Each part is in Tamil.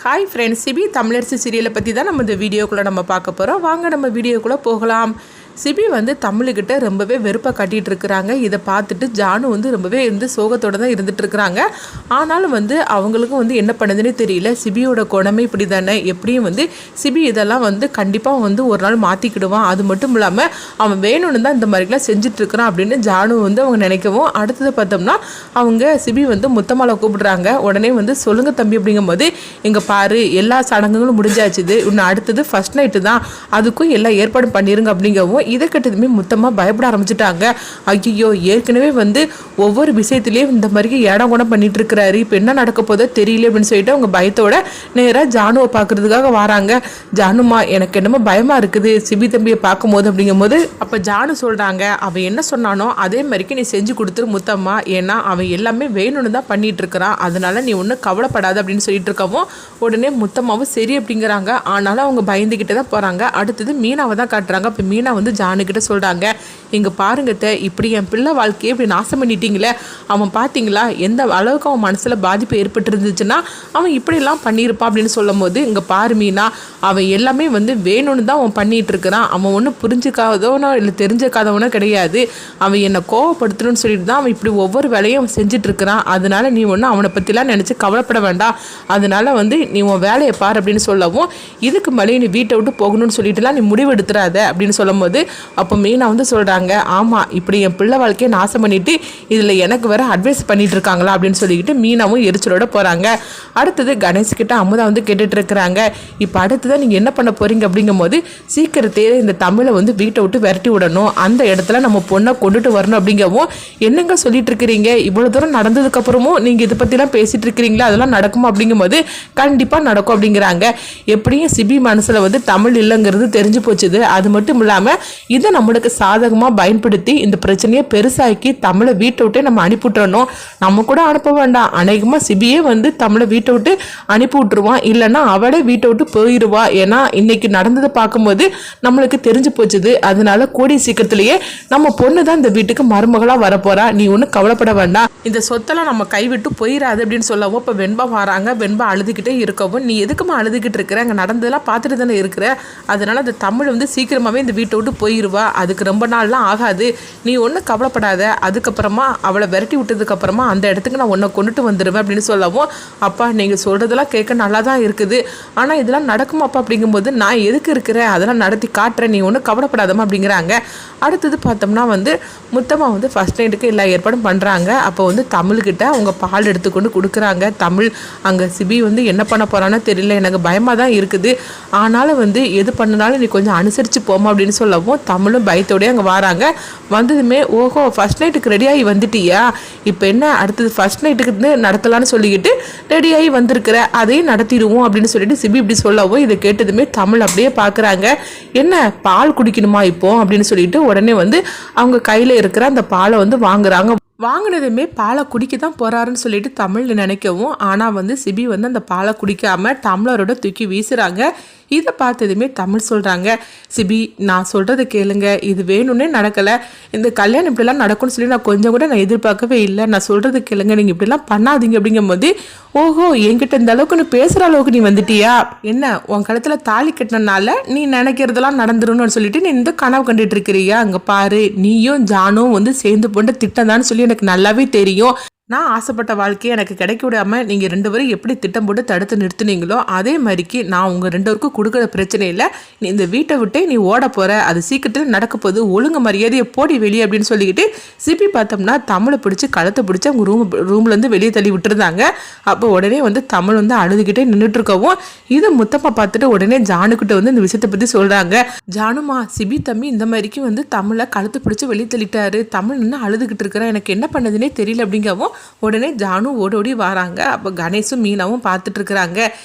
ஹாய் ஃப்ரெண்ட்ஸ், சிபி தமிழரசி சீரியலை பற்றி தான் நம்ம இந்த வீடியோக்குள்ளே நம்ம பார்க்க போகிறோம். வாங்க நம்ம வீடியோக்குள்ளே போகலாம். சிபி தமிழுக்கிட்ட ரொம்பவே வெறுப்பாக காட்டிகிட்டு இருக்கிறாங்க. இதை பார்த்துட்டு ஜானு ரொம்பவே சோகத்தோடு தான் இருந்துட்டு இருக்கிறாங்க. ஆனாலும் அவங்களுக்கும் என்ன பண்ணுதுன்னே தெரியல. சிபியோட குணமே இப்படி தானே, எப்படியும் சிபி இதெல்லாம் கண்டிப்பாக ஒரு நாள் மாற்றிக்கிடுவான். அது மட்டும் இல்லாமல் அவன் வேணும்னு தான் இந்த மாதிரிலாம் செஞ்சிட்ருக்கிறான் அப்படின்னு ஜானு அவங்க நினைக்கவும், அடுத்தது பார்த்தோம்னா அவங்க சிபி முத்தமாலை கூப்பிடுறாங்க. உடனே சொல்லுங்கள் தம்பி அப்படிங்கும்போது, இங்கே பாரு எல்லா சடங்குகளும் முடிஞ்சாச்சுது, இன்னும் அடுத்தது ஃபர்ஸ்ட் நைட்டு தான், அதுக்கும் எல்லாம் ஏற்பாடு பண்ணிடுங்க அப்படிங்கவும் இதை கட்டதுமே மொத்தமாக பயப்பட ஆரம்பிச்சுட்டாங்க. ஐயோ, ஏற்கனவே ஒவ்வொரு விஷயத்துலேயும் இந்த மாதிரி இடம் குணம் பண்ணிட்டு இருக்கிறாரு, இப்போ என்ன நடக்க போதோ தெரியல அப்படின்னு சொல்லிட்டு அவங்க பயத்தோட நேராக ஜானுவை பார்க்கறதுக்காக வராங்க. ஜானுமா, எனக்கு என்னமோ பயமா இருக்குது சிபி தம்பியை பார்க்கும் போது அப்படிங்கும்போது, அப்போ ஜானு சொல்றாங்க, அவன் என்ன சொன்னானோ அதே மாதிரிக்கு நீ செஞ்சு கொடுத்துரு முத்தம்மா, ஏன்னா அவன் எல்லாமே வேணும்னு தான் பண்ணிட்டு இருக்கிறான், அதனால நீ ஒன்றும் கவலைப்படாது அப்படின்னு சொல்லிட்டு இருக்கவும், உடனே முத்தம்மாவும் சரி அப்படிங்கிறாங்க. ஆனாலும் அவங்க பயந்துகிட்டே தான் போறாங்க. அடுத்தது மீனாவை தான் காட்டுறாங்க. இப்போ மீனா ஜானுக்கிட்ட சொல்கிறாங்க, இங்கே பாருங்கத்த, இப்படி என் பிள்ளை வாழ்க்கையை இப்படி நாசம் பண்ணிட்டீங்களே, அவன் பார்த்தீங்களா எந்த அளவுக்கு அவன் மனசில் பாதிப்பு ஏற்பட்டு இருந்துச்சுன்னா அவன் இப்படிலாம் பண்ணியிருப்பான் அப்படின்னு சொல்லும் போது, இங்கே பாரு மீனா, அவன் எல்லாமே வேணும்னு தான் அவன் பண்ணிகிட்டு இருக்கிறான், அவன் ஒன்றும் புரிஞ்சுக்காதவனோ இல்லை தெரிஞ்சுக்காதவனோ கிடையாது, அவன் என்னை கோவப்படுத்தணும்னு சொல்லிட்டு தான் அவன் இப்படி ஒவ்வொரு வேலையும் அவன் செஞ்சிட்ருக்கிறான், அதனால நீ ஒன்றும் அவனை பற்றிலாம் நினச்சி கவலைப்பட வேண்டாம், அதனால நீ உன் வேலையை பார் அப்படின்னு சொல்லவும், இதுக்கு மேலே நீ வீட்டை விட்டு போகணும்னு சொல்லிட்டுலாம் நீ முடிவு எடுத்துறாத அப்படின்னு சொல்லும் போது, அப்போ மீனா சொல்கிறாங்க, ஆமாம் இப்படி என் பிள்ளை வாழ்க்கையை நாசம் பண்ணிவிட்டு இதில் எனக்கு வேறு அட்வைஸ் பண்ணிட்டு இருக்காங்களா அப்படின்னு சொல்லிக்கிட்டு மீனாவும் எரிச்சலோட போகிறாங்க. அடுத்தது கணேஷ்கிட்ட அமுதா கேட்டுட்டு இருக்கிறாங்க, இப்போ அடுத்ததான் நீங்கள் என்ன பண்ண போகிறீங்க அப்படிங்கும்போது, சீக்கிரத்தே இந்த தமிழை வீட்டை விட்டு விரட்டி விடணும், அந்த இடத்துல நம்ம பொண்ணை கொண்டுட்டு வரணும் அப்படிங்கவும், என்னங்க சொல்லிட்டு இருக்கிறீங்க, இவ்வளோ தூரம் நடந்ததுக்கப்புறமும் நீங்கள் இதை பற்றிலாம் பேசிகிட்டு இருக்கிறீங்களா, அதெல்லாம் நடக்குமா அப்படிங்கும்போது, கண்டிப்பாக நடக்கும் அப்படிங்கிறாங்க. எப்படியும் சிபி மனசில் தமிழ் இல்லைங்கிறது தெரிஞ்சு போச்சுது, அது மட்டும் இல்லாமல் இதை நம்மளுக்கு சாதகமாக பயன்படுத்தி இந்த பிரச்சனையை பெருசாக்கி தமிழை வீட்டை விட்டு நம்ம அனுப்பிவிட்டுறணும், நம்ம கூட அனுப்ப வேண்டாம், அநேகமாக சிபியே தமிழை வீட்டை விட்டு அனுப்பி விட்டுருவான், இல்லைன்னா அவளே வீட்டை விட்டு போயிடுவா, ஏன்னா இன்னைக்கு நடந்ததை பார்க்கும்போது நம்மளுக்கு தெரிஞ்சு போச்சுது, அதனால கூடிய சீக்கிரத்திலேயே நம்ம பொண்ணு தான் இந்த வீட்டுக்கு மருமகளாக வரப்போறா, நீ ஒன்றும் கவலைப்பட வேண்டாம், இந்த சொத்தெல்லாம் நம்ம கைவிட்டு போயிடாது அப்படின்னு சொல்லவும், இப்போ வெண்பா வராங்க. வெண்பா அழுதுகிட்டே இருக்கவும், நீ எதுக்குமா அழுதுகிட்டு இருக்கிற, அங்கே நடந்ததெல்லாம் பார்த்துட்டு தானே இருக்கிற, அதனால அந்த தமிழ் சீக்கிரமாகவே இந்த வீட்டை விட்டு போயிடுவா, அதுக்கு ரொம்ப நாள்லாம் ஆகாது, நீ ஒன்றும் கவலைப்படாத, அதுக்கப்புறமா அவளை விரட்டி விட்டதுக்கப்புறமா அந்த இடத்துக்கு நான் உன்னை கொண்டுட்டு வந்துடுவேன் அப்படின்னு சொல்லவும், அப்பா நீங்கள் சொல்கிறதெல்லாம் கேட்க நல்லா தான் இருக்குது, ஆனால் இதெல்லாம் நடக்குமாப்பா அப்படிங்கும்போது, நான் எதுக்கு இருக்கிறேன் அதெல்லாம் நடத்தி காட்டுறேன், நீ ஒன்றும் கவலைப்படாதமா அப்படிங்கிறாங்க. அடுத்தது பார்த்தோம்னா முத்தமாக ஃபர்ஸ்ட் நைட்டுக்கு எல்லா ஏற்பாடும் பண்ணுறாங்க. அப்போ தமிழ்கிட்ட அவங்க பால் எடுத்துக்கொண்டு கொடுக்குறாங்க. தமிழ் அங்கே சிபி என்ன பண்ண போகிறான்னு தெரியல, எனக்கு பயமாக தான் இருக்குது, ஆனாலும் எது பண்ணனாலும் நீ கொஞ்சம் அனுசரித்து போமா அப்படின்னு சொல்லவும், தமிழும் பயத்தோடய அங்கே வராங்க. வந்ததுமே, ஓஹோ ஃபர்ஸ்ட் நைட்டுக்கு ரெடியாகி வந்துட்டியா, இப்போ என்ன அடுத்தது ஃபர்ஸ்ட் நைட்டுக்கு நடத்தலான்னு சொல்லிக்கிட்டு ரெடியாகி வந்திருக்கிற, அதையும் நடத்திடுவோம் அப்படின்னு சொல்லிட்டு சிபி இப்படி சொல்லவும், இதை கேட்டதுமே தமிழ் அப்படியே பார்க்குறாங்க. என்ன பால் குடிக்கணுமா இப்போ அப்படின்னு சொல்லிட்டு உடனே அவங்க கையில் இருக்கிற அந்த பாலை வாங்குறாங்க. வாங்கினதுமே பாலை குடிக்க தான் போகிறாருன்னு சொல்லிட்டு தமிழ் நினைக்கவும், ஆனால் சிபி அந்த பாலை குடிக்காமல் டம்ளரோட தூக்கி வீசுகிறாங்க. இதை பார்த்ததுமே தமிழ் சொல்கிறாங்க, சிபி நான் சொல்கிறத கேளுங்க, இது வேணும்னே நடக்கலை, இந்த கல்யாணம் இப்படிலாம் நடக்கும்னு சொல்லி நான் கொஞ்சம் கூட நான் எதிர்பார்க்கவே இல்லை, நான் சொல்கிறது கேளுங்க, நீங்கள் இப்படிலாம் பண்ணாதீங்க அப்படிங்கும் போது, ஓஹோ என்கிட்ட இந்த அளவுக்கு நீ பேசுகிற அளவுக்கு நீ வந்துட்டியா, என்ன உன் கழுத்தில் தாலி கட்டினால நீ நினைக்கிறதெல்லாம் நடந்துருன்னு சொல்லிட்டு நீ இந்த கனவு கண்டுட்டு இருக்கிறியா, அங்கே பாரு நீயும் ஜானும் சேர்ந்து போன்ற திட்டம் தான் சொல்லி எனக்கு நல்லாவே தெரியும், நான் ஆசைப்பட்ட வாழ்க்கையை எனக்கு கிடைக்க விடாமல் நீங்கள் ரெண்டு பேரும் எப்படி திட்டம் போட்டு தடுத்து நிறுத்துனீங்களோ அதே மாதிரிக்கு நான் உங்கள் ரெண்டு பேருக்கும் கொடுக்குற பிரச்சனை இல்லை, நீ இந்த வீட்டை விட்டே நீ ஓட போகிற, அது சீக்கிரத்தில் நடக்க போகுது, ஒழுங்கு மரியாதையை போடி வெளியே அப்படின்னு சொல்லிக்கிட்டு சிபி பார்த்தோம்னா தமிழை பிடிச்சி கழுத்தை பிடிச்சி அவங்க ரூம்லேருந்து வெளியே தள்ளி விட்டுருந்தாங்க. அப்போ உடனே தமிழ் அழுதுகிட்டே நின்றுட்டுருக்கவும், இதை முத்தமாக பார்த்துட்டு உடனே ஜானுக்கிட்ட இந்த விஷயத்தை பற்றி சொல்கிறாங்க. ஜானுமா, சிபி தம்பி இந்த மாதிரிக்கு தமிழை கழுத்தை பிடிச்சி வெளியே தள்ளிட்டாரு, தமிழ் இன்னும் அழுதுகிட்டு இருக்கிறேன், எனக்கு என்ன பண்ணதுன்னே தெரியல அப்படிங்கவும், உடனே ஜானு ஓடோடி வராங்க. அப்போ கணேஷும் மீனாவும் பார்த்துட்டு இருக்கிறாங்க.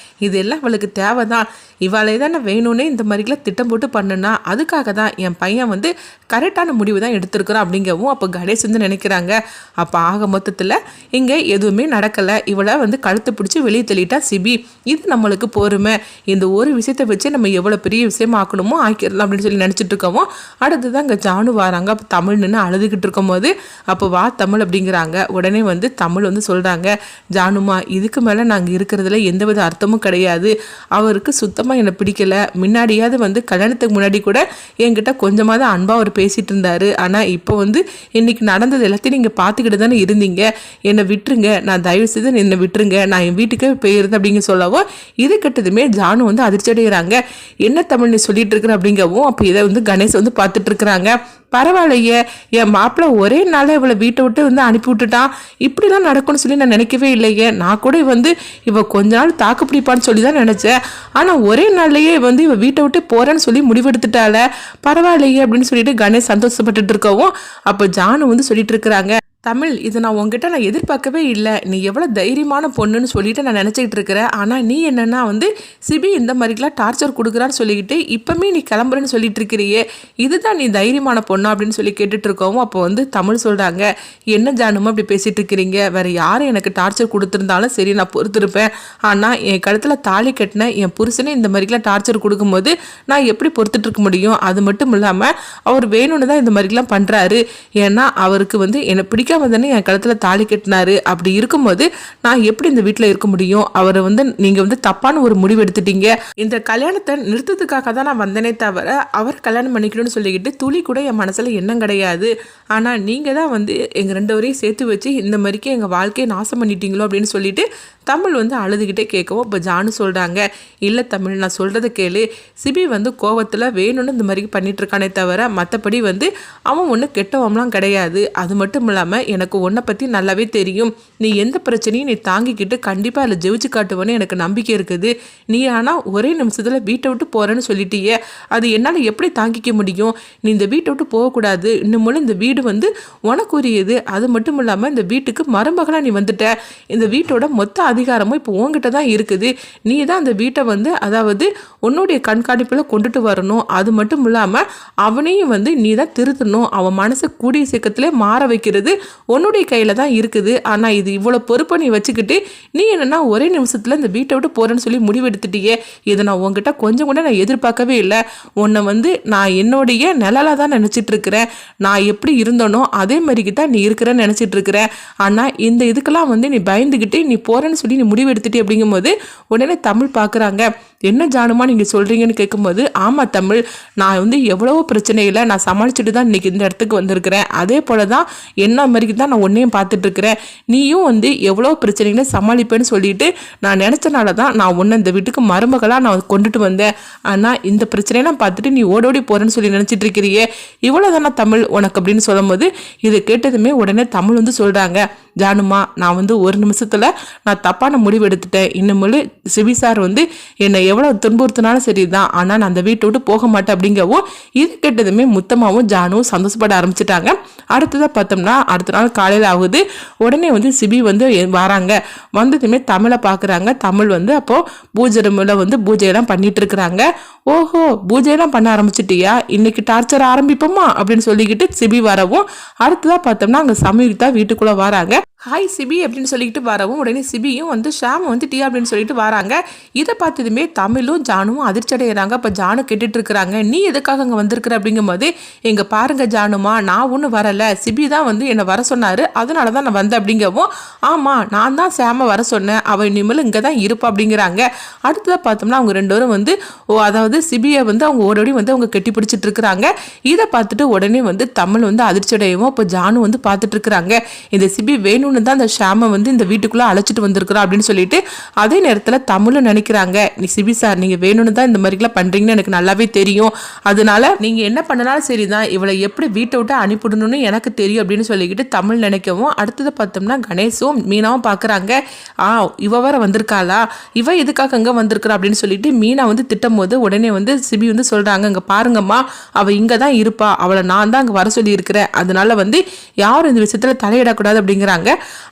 இதெல்லாம் இவளுக்கு தேவைதான், இவாளே தானே வேணும்னே இந்த மாதிரிலாம் திட்டம் போட்டு பண்ணுனா, அதுக்காக தான் என் பையன் கரெக்டான முடிவு தான் எடுத்திருக்கிறான் அப்படிங்கவும், அப்போ கணேஷ் நினைக்கிறாங்க. அப்போ ஆக மொத்தத்தில் இங்கே எதுவுமே நடக்கலை, இவளை கழுத்தை பிடிச்சி வெளியே தள்ளிட்டா சிபி, இது நம்மளுக்கு பொறுமை, இந்த ஒரு விஷயத்தை வச்சு நம்ம எவ்வளோ பெரிய விஷயம் ஆக்கணுமோ ஆக்கிடலாம் அப்படின்னு சொல்லி நினச்சிட்டு இருக்கவும், அடுத்து தான் இங்கே ஜானு வராங்க. அப்போ தமிழ் நின்று அழுதுகிட்டு இருக்கும் போது, அப்போ வா தமிழ் அப்படிங்கிறாங்க. உடனே வந்து தமிழ் வந்து சொல்கிறாங்க, ஜானுமா இதுக்கு மேலே நாங்கள் இருக்கிறதுல எந்தவித அர்த்தமும் கிடையாது. அவருக்கு சுத்தமாக என்னை பிடிக்கல. முன்னாடியாவது வந்து கல்யாணத்துக்கு முன்னாடி கூட என்கிட்ட கொஞ்சமாவது அன்பாக அவர் பேசிகிட்டு இருந்தார். ஆனால் இப்போ வந்து இன்றைக்கி நடந்தது எல்லாத்தையும் நீங்கள் பார்த்துக்கிட்டு தானே இருந்தீங்க. என்னை விட்டுருங்க, நான் தயவு செய்து என்னை விட்டுருங்க, நான் என் வீட்டுக்கே போயிருந்தேன் அப்படிங்க சொல்லவோ இது கிட்டதுமே ஜானு வந்து அதிர்ச்சி அடைகிறாங்க. என்ன தமிழ் நீ சொல்லிட்டு இருக்கிற அப்படிங்கவும் அப்போ இதை வந்து கணேஷ் வந்து பார்த்துட்டு இருக்கிறாங்க. பரவாயில்லையே, என் மாப்பிள்ளை ஒரே நாளே இவளை வீட்டை விட்டு வந்து அனுப்பி விட்டுட்டான். இப்படிலாம் நடக்கும்னு சொல்லி நான் நினைக்கவே இல்லையே. நான் கூட வந்து இவ கொஞ்ச நாள் தாக்கு பிடிப்பான்னு சொல்லி தான் நினச்சேன். ஆனால் ஒரே நாள்லேயே வந்து இவ வீட்டை விட்டு போகிறேன்னு சொல்லி முடிவெடுத்துட்டால. பரவாயில்லையே அப்படின்னு சொல்லிட்டு கணேஷ் சந்தோஷப்பட்டுட்டு இருக்கவும் அப்போ ஜானு வந்து சொல்லிட்டு இருக்கிறாங்க, தமிழ் இதை நான் உங்ககிட்ட நான் எதிர்பார்க்கவே இல்லை. நீ எவ்வளோ தைரியமான பொண்ணுன்னு சொல்லிட்டு நான் நினச்சிக்கிட்டு இருக்கிறேன். ஆனால் நீ என்னன்னா வந்து சிபி இந்த மாதிரிலாம் டார்ச்சர் கொடுக்குறான்னு சொல்லிக்கிட்டு இப்போமே நீ கிளம்புறேன்னு சொல்லிட்டு இருக்கிறியே, இதுதான் நீ தைரியமான பொண்ணா அப்படின்னு சொல்லி கேட்டுட்டு இருக்கவும் அப்போ வந்து தமிழ் சொல்கிறாங்க, என்ன ஜானுமா அப்படி பேசிகிட்டு இருக்கிறீங்க, வேறு யாரும் எனக்கு டார்ச்சர் கொடுத்துருந்தாலும் சரி நான் பொறுத்திருப்பேன். ஆனால் என் கழுத்தில் தாலி கட்டின என் புருஷனே இந்த மாதிரிலாம் டார்ச்சர் கொடுக்கும்போது நான் எப்படி பொறுத்துட்டு இருக்க முடியும்? அது மட்டும் இல்லாமல் அவர் வேணும்னு தான் இந்த மாதிரிலாம் பண்ணுறாரு. ஏன்னா அவருக்கு வந்து என்னை பிடிக்காம தானே என் கழுத்தில் தாலி கட்டினாரு. அப்படி இருக்கும்போது நான் எப்படி இந்த வீட்டில் இருக்க முடியும்? அவரை வந்து நீங்கள் வந்து தப்பான ஒரு முடிவு எடுத்துட்டீங்க. இந்த கல்யாணத்தை நிறுத்தத்துக்காக தான் நான் வந்தனே தவிர அவர் கல்யாணம் பண்ணிக்கணும்னு சொல்லிக்கிட்டு துளி கூட என் மனசில் எண்ணம் கிடையாது. ஆனால் நீங்கள் தான் வந்து எங்கள் ரெண்டு வரையும் சேர்த்து வச்சு இந்த மாதிரிக்கே எங்கள் வாழ்க்கையை நாசம் பண்ணிட்டீங்களோ அப்படின்னு சொல்லிட்டு தமிழ் வந்து அழுதுகிட்டே கேட்கவும் இப்போ ஜானு சொல்கிறாங்க, இல்லை தமிழ் நான் சொல்கிறத கேளு, சிபி வந்து கோவத்தில் வேணும்னு இந்த மாதிரி பண்ணிட்டு இருக்கானே தவிர மற்றபடி வந்து அவன் ஒன்றும் கெட்டவம்லாம் கிடையாது. அது மட்டும் இல்லாமல் எனக்கு உன்னை பற்றி நல்லாவே தெரியும். நீ எந்த பிரச்சனையும் நீ தாங்கிக்கிட்டு கண்டிப்பாக அதில் ஜெயிச்சு காட்டுவேன்னு எனக்கு நம்பிக்கை இருக்குது. நீ ஆனால் ஒரே நிமிஷத்தில் வீட்டை விட்டு போகிறேன்னு சொல்லிட்டியே, அது என்னால் எப்படி தாங்கிக்க முடியும்? நீ இந்த வீட்டை விட்டு போகக்கூடாது. இன்னும் இந்த வீடு வந்து உனக்குரியது. அது மட்டும் இல்லாமல் இந்த வீட்டுக்கு மருமகளாக நீ வந்துட்ட. இந்த வீட்டோட மொத்த அதிகாரமும் இப்போ உங்ககிட்ட தான் இருக்குது. நீ தான் அந்த வீட்டை வந்து அதாவது உன்னுடைய கண்காணிப்பில் கொண்டுட்டு வரணும். அது மட்டும் இல்லாமல் அவனையும் வந்து நீ தான் திருத்தணும். அவன் மனசை கூடிய சீக்கிரத்திலே மாற வைக்கிறது உன்னுடைய கையில் தான் இருக்குது. ஆனால் இது இவ்வளோ பொறுப்பை நீ வச்சுக்கிட்டு நீ என்னன்னா ஒரே நிமிஷத்தில் இந்த வீட்டை விட்டு போகிறேன்னு சொல்லி முடிவெடுத்துட்டியே. இதை நான் உங்ககிட்ட கொஞ்சம் கூட நான் எதிர்பார்க்கவே இல்லை. உன்னை வந்து நான் என்னுடைய நிழலாக தான் நினச்சிட்டு இருக்கிறேன். நான் எப்படி இருந்தனோ அதே மாதிரிக்கு தான் நீ இருக்கிறேன்னு நினச்சிட்டு இருக்கிறேன். ஆனால் இந்த இதுக்கெல்லாம் வந்து நீ பயந்துக்கிட்டு நீ போகிறேன்னு சொல்லி நீ முடிவு எடுத்துட்டு அப்படிங்கும்போது உடனே தமிழ் பார்க்குறாங்க, என்ன ஜானுமா நீங்கள் சொல்கிறீங்கன்னு கேட்கும்போது, ஆமாம் தமிழ், நான் வந்து எவ்வளவோ பிரச்சனைகளை நான் சமாளிச்சுட்டு தான் இன்றைக்கி இந்த இடத்துக்கு வந்திருக்கிறேன். அதே போல் தான் என்ன மாதிரிக்கு தான் நான் உன்னையும் பார்த்துட்ருக்கிறேன். நீயும் வந்து எவ்வளோ பிரச்சனைகளை சமாளிப்பேன்னு சொல்லிட்டு நான் நினச்சனால தான் நான் உன்னை இந்த வீட்டுக்கு மருமகளாக நான் கொண்டுட்டு வந்தேன். ஆனால் இந்த பிரச்சனையெல்லாம் பார்த்துட்டு நீ ஓடோடி போகிறேன்னு சொல்லி நினச்சிட்டு இருக்கிறியே, இவ்வளோ தானே தமிழ் உனக்கு அப்படின்னு சொல்லும்போது இதை கேட்டதுமே உடனே தமிழ் வந்து சொல்கிறாங்க, ஜானுமா நான் வந்து ஒரு நிமிஷத்தில் நான் தப்பான முடிவு எடுத்துட்டேன். இன்னும் சிபி சார் வந்து என்னை எவ்வளோ துன்புறுத்தினாலும் சரி தான், ஆனால் நான் அந்த வீட்டை விட்டு போக மாட்டேன் அப்படிங்கவும் இது கேட்டதுமே முத்தமாகவும் ஜானுவும் சந்தோஷப்பட ஆரம்பிச்சிட்டாங்க. அடுத்ததாக பார்த்தோம்னா அடுத்த நாள் காலையில் ஆகுது. உடனே வந்து சிபி வந்து வராங்க. வந்ததுமே தமிழை பார்க்குறாங்க. தமிழ் வந்து அப்போது பூஜை ரூமில் வந்து பூஜையெல்லாம் பண்ணிட்டு இருக்கிறாங்க. ஓஹோ பூஜையெல்லாம் பண்ண ஆரம்பிச்சிட்டியா, இன்னைக்கு டார்ச்சர் ஆரம்பிப்போமா அப்படின்னு சொல்லிக்கிட்டு சிபி வரவும் அடுத்ததாக பார்த்தோம்னா அங்கே சமயுக்தா வீட்டுக்குள்ளே வராங்க. ஹாய் சிபி அப்படின்னு சொல்லிக்கிட்டு வரவும் உடனே சிபியும் வந்து ஷாம் வந்து டீ அப்படின்னு சொல்லிட்டு வராங்க. இதை பார்த்ததுமே தமிழும் ஜானுவும் அதிர்ச்சி அடைகிறாங்க. அப்போ ஜானு கேட்டுட்டு இருக்கிறாங்க, நீ எதுக்காக அங்கே வந்திருக்கிற அப்படிங்கும்போது, எங்க பாருங்க ஜானுமா நான் ஒன்றும் வரலை, சிபி தான் வந்து என்னை வர சொன்னார், அதனால தான் நான் வந்தேன் அப்படிங்கவும், ஆமாம் நான் தான் சாம வர சொன்னேன், அவள் இனிமேல் இங்கே தான் இருப்பா அப்படிங்கிறாங்க. அடுத்ததாக பார்த்தோம்னா அவங்க ரெண்டு பேரும் வந்து அதாவது சிபியை வந்து அவங்க ஓடோடி வந்து அவங்க கெட்டி பிடிச்சிட்டு இருக்கிறாங்க. இதை பார்த்துட்டு உடனே வந்து தமிழ் வந்து அதிர்ச்சி அடையவும் அப்போ ஜானு வந்து பார்த்துட்டு இருக்கிறாங்க, இந்த சிபி வேணும்னு தான் அந்த ஷாமை வந்து இந்த வீட்டுக்குள்ளே அழைச்சிட்டு வந்திருக்கிறோம் அப்படின்னு சொல்லிட்டு. அதே நேரத்தில் தமிழும் நினைக்கிறாங்க, நீ சிபி சார் நீங்கள் வேணும்னு தான் இந்த மாதிரிலாம் பண்ணுறீங்கன்னு எனக்கு நல்லாவே தெரியும், அதனால நீங்கள் என்ன பண்ணனாலும் சரி தான், இவளை எப்படி வீட்டை விட்டு அனுப்பிடணும்னு எனக்கு தெரியும் அப்படின்னு சொல்லிக்கிட்டு தமிழ் நினைக்கவும் அடுத்தது பார்த்தோம்னா கணேஷும் மீனாவும் பார்க்குறாங்க, இவ வர வந்திருக்காளா, இவ எதுக்காக அங்கே வந்திருக்கிறா அப்படின்னு சொல்லிட்டு மீனா வந்து திட்டும் போது உடனே வந்து சிபி வந்து சொல்கிறாங்க, இங்கே பாருங்கம்மா அவள் இங்கே தான் இருப்பா, அவளை நான் தான் அங்கே வர சொல்லி இருக்கிறேன், அதனால வந்து யாரும் இந்த விஷயத்தில் தலையிடக்கூடாது அப்படிங்கிறாங்க.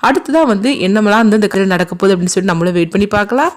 அடுத்ததான் வந்து என்னமெல்லாம் வந்து இந்த கல்யாணம் நடக்க போகுது அப்படின்னு சொல்லி நம்மளும் வெயிட் பண்ணி பார்க்கலாம்.